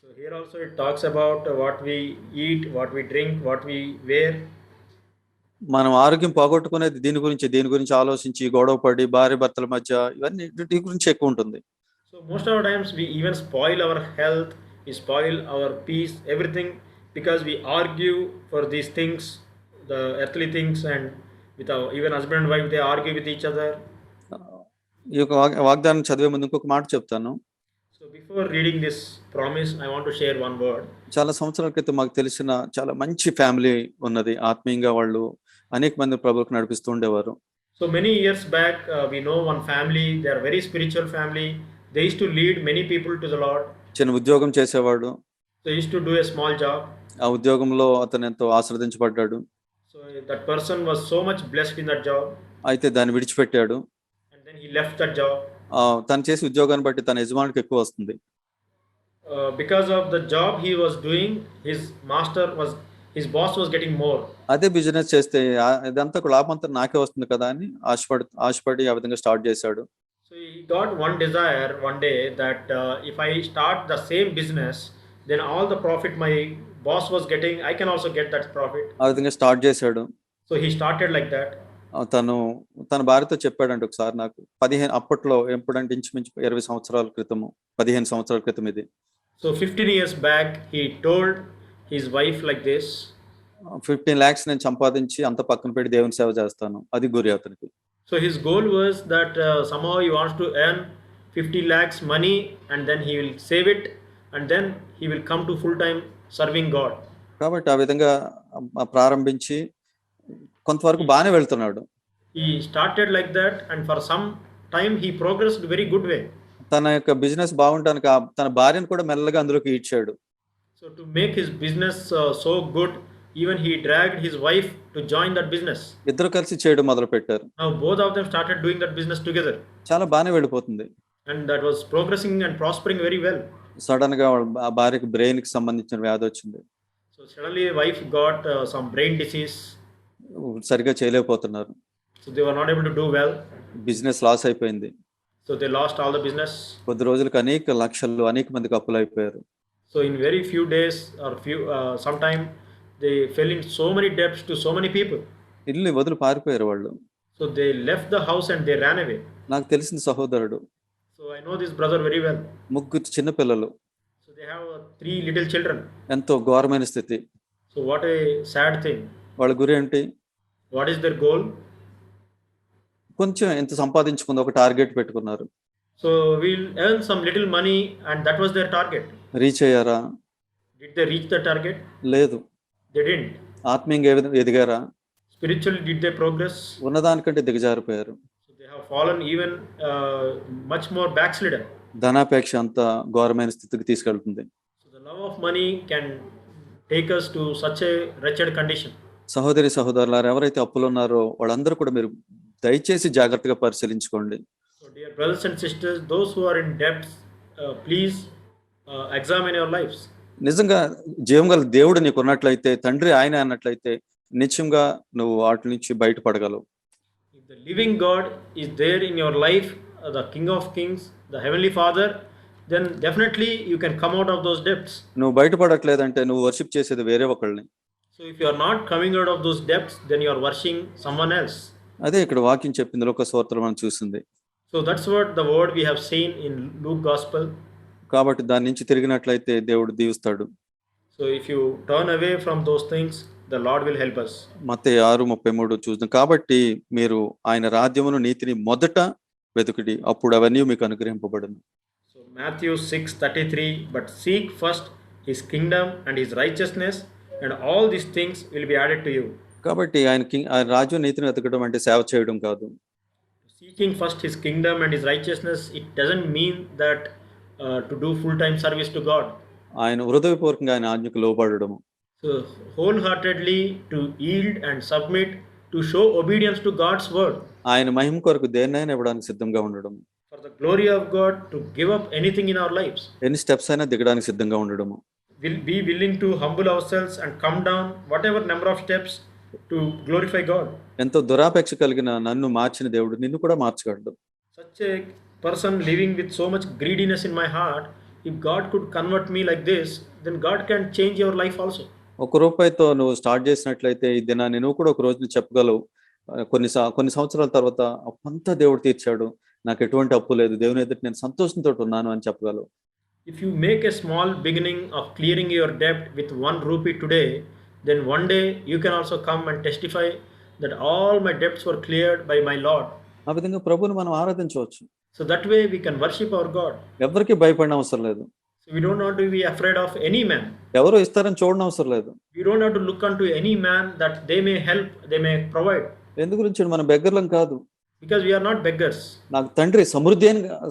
So here also it talks about what we eat, what we drink, what we wear. మనం ఆరోగ్యం పోగొట్టుకునేది దీని గురించి ఆలోచించి గొడవ పడి భార్య భర్తల మధ్య ఇవన్నీ వీటి గురించి ఎక్కువ ఉంటుంది. So most of the times we even spoil our health, we spoil our peace, everything, because we argue for these things, the earthly things, and with our even husband and wife they argue with each other. ఈ యొక్క వాగ్దానం చదివే ముందు ఇంకొక మాట చెప్తాను. So before reading this promise, I want to share one word. చాలా సంవత్సరాల క్రితం మాకు తెలిసిన చాలా మంచి ఫ్యామిలీ ఉన్నది. ఆత్మీయంగా వాళ్ళు అనేక మంది ప్రభువుకు నడిపిస్తూ ఉండేవారు. So many years back, we know one family. They are very spiritual family. They used to lead many people to the Lord. చిన్న ఉద్యోగం చేసేవాడు. They used to do a small job. ఆ ఉద్యోగంలో అతను ఎంతో ఆశీర్వదించబడ్డాడు. So that person was so much blessed in that job. అయితే దాన్ని విడిచిపెట్టాడు. And then he left that job. తను చేసే ఉద్యోగాన్ని బట్టి తన యజమానికి ఎక్కువ వస్తుంది. Because of the job he was doing, his master was his boss was getting more. అదే బిజినెస్ చేస్తే ఇదంతా కూడా లాభం అంతా నాకే వస్తుంది కదా అని ఆశపడి ఆ విధంగా స్టార్ట్ చేశాడు. So he got one desire one day that if I start the same business, then all the profit my boss was getting, I can also get that profit. ఆ విధంగా స్టార్ట్ చేశాడు. So he started like that. తన భార్యతో చెప్పాడంటే ఒకసారి నాకు 15 అప్పట్లో ఎప్పుడంటే ఇంచుమించు 20 సంవత్సరాల క్రితము 15 సంవత్సరాల క్రితం ఇది. So 15 years back he told his wife like this. 15 lakhs నేను సంపాదించి అంత పక్కన పెట్టి దేవుని సేవ చేస్తాను, అది గురి అతనికి. So his goal was that somehow he wants to earn 50 lakhs money and then he will save it and then he will come to full time serving God. కాబట్టి ఆ విధంగా ప్రారంభించి కొంతవరకు బాగానే వెళ్తున్నాడు. He started like that and for some time he progressed very good way. తన యొక్క business బాగుండడానికి తన భార్యను కూడా మెల్లగా అందులోకి ఈడ్చాడు. So to make his business so good, even he dragged his wife to join that business. ఇద్దరు కలిసి చేయడం మొదలు పెట్టారు. Now both of them started doing that business together. చాలా బాగానే వెళ్ళిపోతుంది. And that was progressing and prospering very well. Sudden గా ఆ భార్యకి బ్రెయిన్ కి సంబంధించిన వ్యాధి వచ్చింది. So suddenly wife got some brain disease. సరిగా చేయలేకపోతున్నారు. So they were not able to do well. Business loss అయిపోయింది. So they lost all the business. కొద్ది రోజులకు అనేక మందికి అప్పులు అయిపోయారు. So in very few days or sometime they fell in so many debts to so many people. ఇల్లు వదిలి పారిపోయారు వాళ్ళు. So they left the house and they ran away. నాకు తెలిసిన సహోదరుడు. So I know this brother very well. ముగ్గురు చిన్న పిల్లలు. So they have 3 little children. ఎంతో ఘోరమైన స్థితి. So what a sad thing. వాళ్ళ గురి ఏంటి? What is their goal? కొంచెం ఎంత సంపాదించుకుంది ఒక టార్గెట్ పెట్టుకున్నారు. So we'll earn some little money and that was their target. Reach అయ్యారా? Did they reach the target? లేదు. They didn't. ఆత్మీయంగా ఎదిగారా? Spiritually did they progress? ఉన్నదానికంటే దిగజారిపోయారు. So they have fallen even much more backslidden. ధనాపేక్ష అంత ఘోరమైన స్థితికి తీసుకెళ్తుంది. So the love of money can take us to such a wretched condition. సహోదరులారా, ఎవరైతే అప్పులు ఉన్నారో వాళ్ళందరూ కూడా మీరు దయచేసి జాగ్రత్తగా పరిశీలించుకోండి. So dear brothers and sisters, those who are in debts, please examine your lives. నిజంగా జీవం గల దేవుడు నీకు ఉన్నట్లయితే, తండ్రి ఆయన అన్నట్లయితే నిత్యంగా నువ్వు వాటి నుంచి బయటపడగలవు. If the living God is there in your life, the King of Kings, the Heavenly Father, then definitely you can come out of those debts. నువ్వు బయటపడట్లేదంటే నువ్వు వర్షిప్ చేసేది వేరే ఒకళ్ళని. So if you are not coming out of those debts, then you are worshiping someone else. అదే ఇక్కడ వాక్యం చెప్పింది, లోకసువార్తలో మనం చూసింది. So that's what the word we have seen in Luke Gospel. కాబట్టి దాని నుంచి తిరిగినట్లయితే దేవుడు దీవిస్తాడు. So if you turn away from those things, the Lord will help us. మత్తయి 6:33 చూద్దాం. కాబట్టి మీరు ఆయన రాజ్యమును నీతిని మొదట వెతుకుడి, అప్పుడు అవన్నీ మీకు అనుగ్రహింపబడును. So Matthew 6:33, but seek first his kingdom and his righteousness and all these things will be added to you. కాబట్టి ఆయన రాజ్యం నీతిని వెతకడం అంటే సేవ చేయడం కాదు. Seeking first his kingdom and his righteousness, it doesn't mean that to do full-time service to God. ఆయన హృదయపూర్వకంగా ఆయన ఆజ్ఞకు లోబడడము. So wholeheartedly to yield and submit, to show obedience to God's word. ఆయన మహిమ కొరకు దేన్నైనా ఇవ్వడానికి సిద్ధంగా ఉండడం. For the glory of God, to give up anything in our lives. ఎన్ని స్టెప్స్ అయినా దిగడానికి సిద్ధంగా ఉండడము. We'll be willing to humble ourselves and come down whatever number of steps to glorify God. ఎంతో దురాపేక్ష కలిగిన నన్ను మార్చిన దేవుడు నిన్ను కూడా మార్చగలడు. Such a person living with so much greediness in my heart, if God could convert me like this, then God can change your life also. ₹1 నువ్వు start చేసినట్లయితే ఈ దినాన్ని నువ్వు కూడా ఒక రోజు చెప్పగలవు, కొన్ని సంవత్సరాల తర్వాత అప్పంతా దేవుడు తీర్చాడు, నాకు ఎటువంటి అప్పు లేదు, దేవుని ఎదుట నేను సంతోషంతో ఉన్నాను అని చెప్పగలవు. If you make a small beginning of clearing your debt with ₹1 today, then one day you can also come and testify that all my debts were cleared by my Lord. ఆ విధంగా ప్రభువుని మనం ఆరాధించవచ్చు. So that way we can worship our God. ఎవరికి భయపడిన అవసరం లేదు. So we don't have to be afraid of any man. ఎవరు ఇస్తారని చూడడం అవసరం లేదు. We don't have to look unto any man that they may help, they may provide. ఎందు గురించి మనం బెగ్గర్లం కాదు. Because we are not beggars. నాకు తండ్రి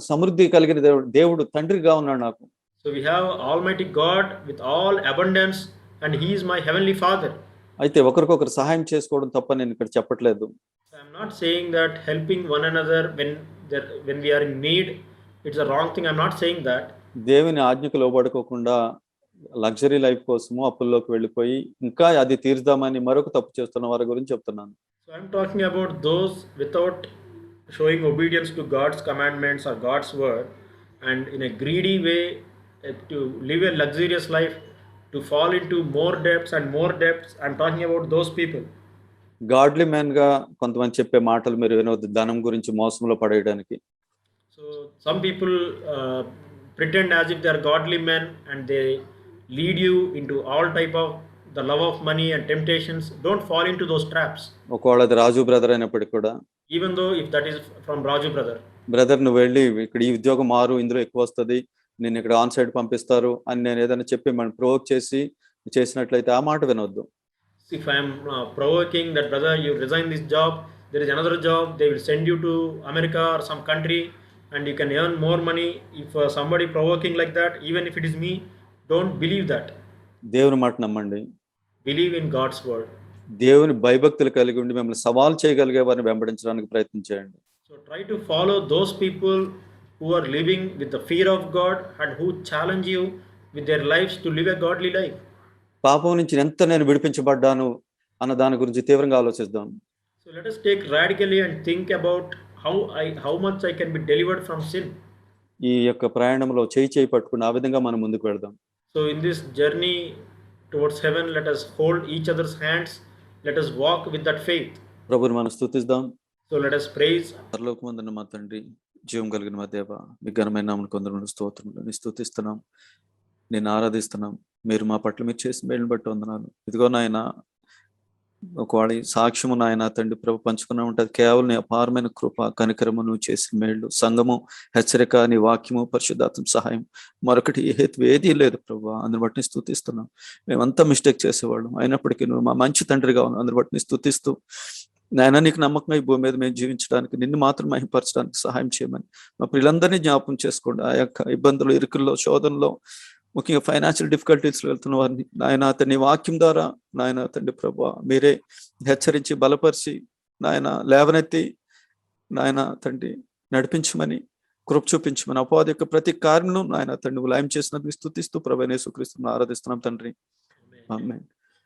సమృద్ధి కలిగిన దేవుడు తండ్రిగా ఉన్నాడు నాకు. So we have Almighty God with all abundance and he is my heavenly Father. అయితే ఒకరికొకరు సహాయం చేసుకోవడం తప్ప నేను ఇక్కడ చెప్పట్లేదు. I am not saying that helping one another when we are in need, it's a wrong thing. I'm not saying that. దేవుని ఆజ్ఞకు లోబడుకోకుండా లగ్జరీ లైఫ్ కోసము అప్పుల్లోకి వెళ్ళిపోయి ఇంకా అది తీర్చుదామని మరొక తప్పు చేస్తున్న వారి గురించి చెప్తున్నాను. So I'm talking about those without showing obedience to God's commandments or God's word, and in a greedy way to live a luxurious life, to fall into more debts and more debts. I'm talking about those people. Godly man గా కొంతమంది చెప్పే మాటలు మీరు వినవద్దు, ధనం గురించి మోసంలో పడేయడానికి. So some people pretend as if they are godly men, and they lead you into all type of the love of money and temptations. Don't fall into those traps. ఒకవేళ అది రాజు brother అయినప్పటికీ కూడా, Even though if that is from Raju brother. Brother నువ్వు వెళ్ళి ఇక్కడ ఈ ఉద్యోగం మారు, ఇందులో ఎక్కువ వస్తుంది, నేను ఇక్కడ ఆన్ సైడ్ పంపిస్తారు అని నేను ఏదైనా చెప్పి మనం ప్రొవోక్ చేసినట్లయితే ఆ మాట వినొద్దు. If I am provoking that, brother, you resign this job, there is another job, they will send you to America or some country and you can earn more money. If somebody provoking like that, even if it is me, don't believe that. దేవుని మాట నమ్మండి. Believe in God's word. దేవుని భయభక్తులు కలిగి ఉండి మిమ్మల్ని సవాల్ చేయగలిగే వారిని వెంబడించడానికి ప్రయత్నం చేయండి. So try to follow those people who are living with the fear of God and who challenge you with their lives to live a godly life. పాపం నుంచి ఎంత నేను విడిపించబడ్డాను అన్న దాని గురించి తీవ్రంగా ఆలోచిద్దాం. So let us take radically and think about how much I can be delivered from sin. ఈ యొక్క ప్రయాణంలో చేయి పట్టుకుని ఆ విధంగా మనం ముందుకు వెళ్దాం. So in this journey towards heaven, let us hold each other's hands. Let us walk with that faith. ప్రభువుని మనం స్తుతిద్దాం. So let us praise. పరలోకమందున్న మా తండ్రి, జీవం కలిగిన మా దేవ, మీ ఘనమైన నామమునకు వందనములు స్తోత్రములు. నీ స్తుతిస్తున్నాం, నేను ఆరాధిస్తున్నాం. మీరు మా పట్ల మీరు చేసిన మేలును బట్టి వందనాలు. ఇదిగో నాయన, ఒకవేళ సాక్ష్యము నాయన తండ్రి ప్రభు పంచుకున్నా ఉంటుంది, కేవలం నీ అపారమైన కృప కనికరము నువ్వు చేసిన మేళ్ళు, సంఘము, హెచ్చరిక, నీ వాక్యము, పరిశుద్ధాత్మ సహాయం, మరొకటి ఏదీ లేదు ప్రభు. అందుని బట్టి నీ స్తుతిస్తున్నాం. మేమంతా మిస్టేక్ చేసేవాళ్ళం, అయినప్పటికీ నువ్వు మా మంచి తండ్రిగా ఉన్నావు. అందుని బట్టి నీ స్తుతిస్తూ నాయన, నీకు నమ్మకంగా ఈ భూమి మీద మేము జీవించడానికి, నిన్ను మాత్రం మహిమపరచడానికి సహాయం చేయమని మా పిల్లలందరినీ జ్ఞాపకం చేసుకోండి. ఆ యొక్క ఇబ్బందులు, ఇరుకుల్లో, శోధనలో, ముఖ్యంగా ఫైనాన్షియల్ డిఫికల్టీస్లో వెళ్తున్న వారిని నాయన తండ్రి వాక్యం ద్వారా నాయన తండ్రి ప్రభువా మీరే హెచ్చరించి బలపరిచి నాయన లేవనెత్తి నాయన తండ్రి నడిపించమని, కృప చూపించమని, అపవాది యొక్క ప్రతి కార్యమును నాయన తండ్రి లయం చేసినందుకు స్తుతిస్తూ ప్రభువైన యేసుక్రీస్తును ఆరాధిస్తున్నాం తండ్రి. ఆమేన్.